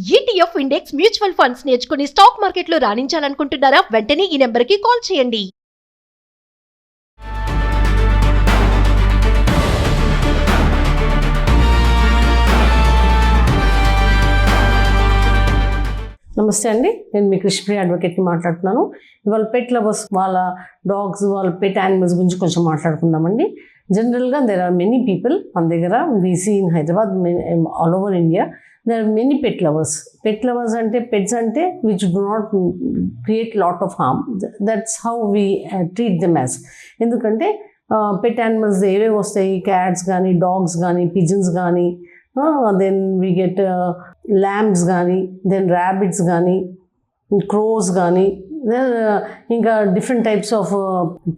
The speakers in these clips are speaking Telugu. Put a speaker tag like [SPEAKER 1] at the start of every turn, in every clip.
[SPEAKER 1] ETF ఇండెక్స్ మ్యూచువల్ ఫండ్స్ నేర్చుకుని స్టాక్ మార్కెట్లో రాణించాలనుకుంటున్నారా? వెంటనే ఈ నెంబర్కి కాల్ చేయండి.
[SPEAKER 2] నమస్తే అండి, నేను మీ కృష్ణప్రియ అడ్వకేట్ని మాట్లాడుతున్నాను. ఇవాళ పెట్ లవర్స్, వాళ్ళ డాగ్స్, వాళ్ళ పెట్ యానిమల్స్ గురించి కొంచెం మాట్లాడుకుందామండి. జనరల్గా దెర్ ఆర్ మెనీ పీపుల్ మన దగ్గర, we see in Hyderabad, all over India there are many pet lovers. Pet lovers అంటే పెట్స్ అంటే which do not create lot of harm. That's how we treat them as. ఎందుకంటే పెట్ యానిమల్స్ ఏవేవి వస్తాయి, క్యాట్స్ కానీ, డాగ్స్ కానీ, పిజన్స్ కానీ, దెన్ వీ గెట్ ల్యాంబ్స్ కానీ, దెన్ ర్యాబిట్స్ కానీ, క్రోస్ కానీ, ఇంకా డిఫరెంట్ టైప్స్ ఆఫ్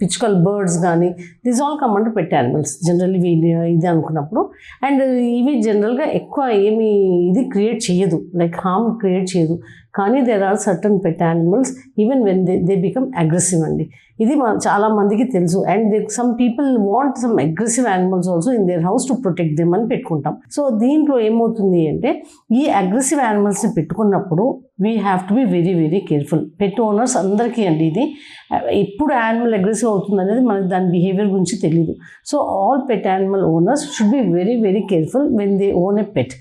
[SPEAKER 2] పిచ్చుకల్ బర్డ్స్ కానీ, these all come under pet animals generally ఇది అనుకున్నప్పుడు. అండ్ ఇవి జనరల్గా ఎక్కువ ఏమి ఇది క్రియేట్ చేయదు, లైక్ హార్మ్ క్రియేట్ చేయదు. కానీ there are certain pet animals even when they become aggressive అండి. ఇది చాలా మందికి తెలుసు. And some people want some aggressive animals also in their house to protect them అని పెట్టుకుంటాం. సో దీంట్లో ఏమవుతుంది అంటే, ఈ అగ్రెసివ్ యానిమల్స్ని పెట్టుకున్నప్పుడు we have to be very very careful. Pet owners అందరికీ అండి, ఇది ఎప్పుడు యానిమల్ అగ్రెసివ్ అవుతుంది అనేది మనకి దాని బిహేవియర్ గురించి తెలియదు. So all pet animal owners should be very very careful when they own a pet.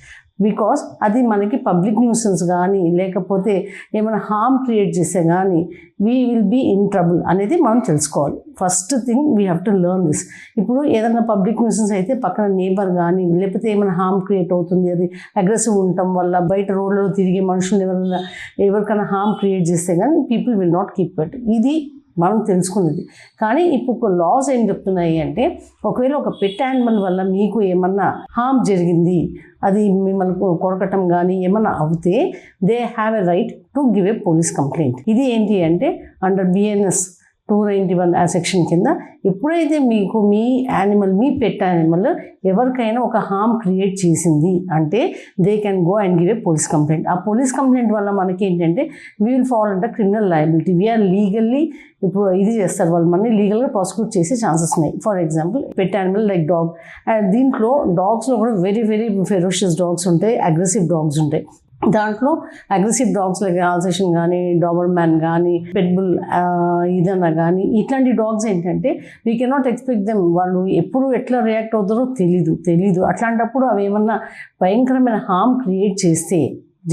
[SPEAKER 2] Because అది మనకి పబ్లిక్ న్యూసెన్స్ కానీ, లేకపోతే ఏమైనా హార్మ్ క్రియేట్ చేస్తే కానీ we will be in trouble అనేది మనం తెలుసుకోవాలి. First thing we have to learn this. ఇప్పుడు ఏదైనా పబ్లిక్ న్యూసెన్స్ అయితే పక్కన నేబర్ కానీ, లేకపోతే ఏమైనా హార్మ్ క్రియేట్ అవుతుంది, అది అగ్రెసివ్ ఉండటం వల్ల బయట రోడ్లో తిరిగే మనుషులు ఎవరికైనా హార్మ్ క్రియేట్ చేస్తే కానీ people will not keep it. ఇది మనం తెలుసుకున్నది. కానీ ఇప్పుడు లాస్ ఏం చెప్తున్నాయి అంటే, ఒకవేళ ఒక పెట్ యానిమల్ వల్ల మీకు ఏమన్నా హార్మ్ జరిగింది, అది మిమ్మల్ని కొరకటం కానీ ఏమన్నా అవుతే they have a right to give a police complaint. ఇది ఏంటి అంటే అండర్ BNS 291 ఆ సెక్షన్ కింద, ఎప్పుడైతే మీకు మీ యానిమల్, మీ పెట్ యానిమల్ ఎవరికైనా ఒక హార్మ్ క్రియేట్ చేసింది అంటే they can go and give a police complaint. ఆ పోలీస్ కంప్లైంట్ వల్ల మనకి ఏంటంటే we will fall under criminal liability. We are legally ఇప్పుడు ఇది చేస్తారు వాళ్ళు, మనని లీగల్గా ప్రాసిక్యూట్ చేసే ఛాన్సెస్ ఉన్నాయి. For example pet animal like dog. And దీంట్లో డాగ్స్లో కూడా వెరీ వెరీ ఫెరోషియస్ డాగ్స్ ఉంటాయి, అగ్రెసివ్ డాగ్స్ ఉంటాయి. దాంట్లో అగ్రెసివ్ డాగ్స్ లైక్ ఆల్సేషన్ కానీ, డాబర్మ్యాన్ కానీ, పెట్బుల్ ఇదన్నా కానీ, ఇట్లాంటి డాగ్స్ ఏంటంటే వీ కెనాట్ ఎక్స్పెక్ట్ దెమ్, వాళ్ళు ఎప్పుడు ఎట్లా రియాక్ట్ అవుతారో తెలీదు. అట్లాంటప్పుడు అవి ఏమన్నా భయంకరమైన హార్మ్ క్రియేట్ చేస్తే,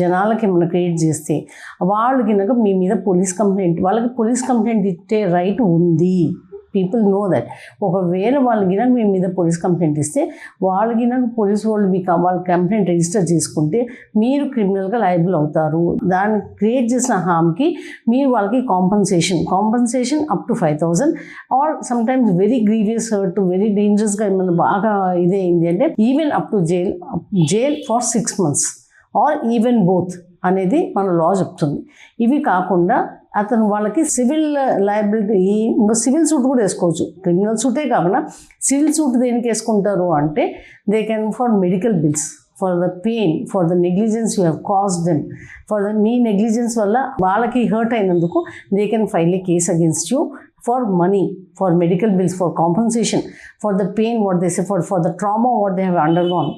[SPEAKER 2] జనాలకి ఏమైనా క్రియేట్ చేస్తే వాళ్ళు కనుక మీ మీద పోలీస్ కంప్లైంట్, వాళ్ళకి పోలీస్ కంప్లైంట్ ఇచ్చే రైట్ ఉంది. People know that. ఒకవేళ వాళ్ళకి గినక మీ మీద పోలీస్ కంప్లైంట్ ఇస్తే, వాళ్ళకి గినక పోలీస్ వాళ్ళు మీకు వాళ్ళ కంప్లైంట్ రిజిస్టర్ చేసుకుంటే మీరు క్రిమినల్గా లయబుల్ అవుతారు. దాన్ని క్రియేట్ చేసిన హార్మ్కి మీరు వాళ్ళకి compensation up to 5,000 or sometimes very grievous hurt, very డేంజరస్గా ఏమైనా బాగా ఇదే అయింది అంటే even up to jail for 6 months or even both అనేది మన లా చెప్తుంది. ఇవి కాకుండా అతను వాళ్ళకి సివిల్ లయబిలిటీ, ఇంకా సివిల్ సూట్ కూడా వేసుకోవచ్చు. క్రిమినల్ సూటే కాకుండా సివిల్ సూట్ దేనికి వేసుకుంటారు అంటే they can for medical bills, for the pain, for the negligence you have caused them, me negligence వల్ల వాళ్ళకి హర్ట్ అయినందుకు they can file a case against you for money, for medical bills, for compensation, for the pain what they say, for the trauma what they have undergone.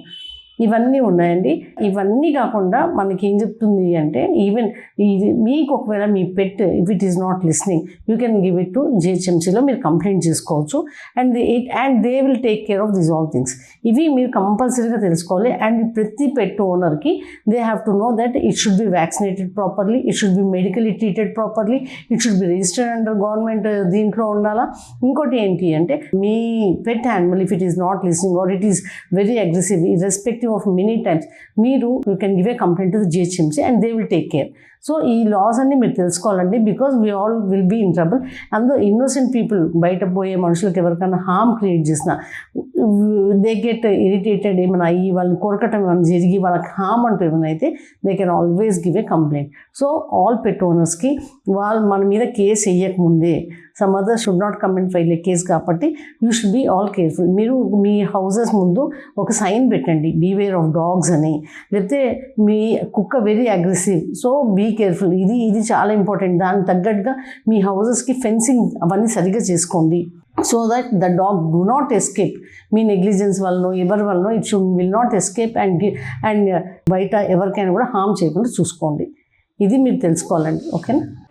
[SPEAKER 2] ఇవన్నీ ఉన్నాయండి. ఇవన్నీ కాకుండా మనకి ఏం చెప్తుంది అంటే, ఈవెన్ ఇది మీకు ఒకవేళ మీ pet if it is not listening, you can give it to GHMCలో మీరు కంప్లైంట్ చేసుకోవచ్చు. And they will take care of these all things. ఇవి మీరు కంపల్సరీగా తెలుసుకోవాలి. అండ్ ప్రతి పెట్ ఓనర్కి they have to know that it should be vaccinated properly, it should be medically treated properly, it should be registered under government దీంట్లో ఉండాలా. ఇంకోటి ఏంటి అంటే, మీ pet animal if it is not listening or it is very aggressive irrespective of many times, you can give a complaint to the GHMC and they will take care. So ఈ లాస్ అన్ని మీరు తెలుసుకోవాలండి, because we all will be in trouble. అందులో ఇన్నోసెంట్ పీపుల్, బయట పోయే మనుషులకు ఎవరికైనా హార్మ్ క్రియేట్ చేసిన, దే గెట్ ఇరిటేటెడ్, ఏమైనా అయ్యి వాళ్ళని కొరకటం ఏమైనా జరిగి వాళ్ళకి హార్మ్ అంటూ ఏమైనా అయితే they can always give a complaint. So all pet ఓనర్స్కి వాళ్ళు మన మీద కేసు వేయకముందే, some others should not come and file a case, కాబట్టి you should be all careful. మీరు మీ హౌసెస్ ముందు ఒక సైన్ పెట్టండి, బీవేర్ ఆఫ్ డాగ్స్ అని, లేకపోతే మీ కుక్క very aggressive, so be careful. ఇది చాలా ఇంపార్టెంట్. దానికి తగ్గట్టుగా మీ హౌసెస్కి ఫెన్సింగ్ అవన్నీ సరిగ్గా చేసుకోండి. So that the dog do not escape me negligence వలన ఎవరి వలన it will not escape and బయట ఎవరికైనా కూడా హామ్ చేయకుండా చూసుకోండి. ఇది మీరు తెలుసుకోవాలండి. ఓకేనా?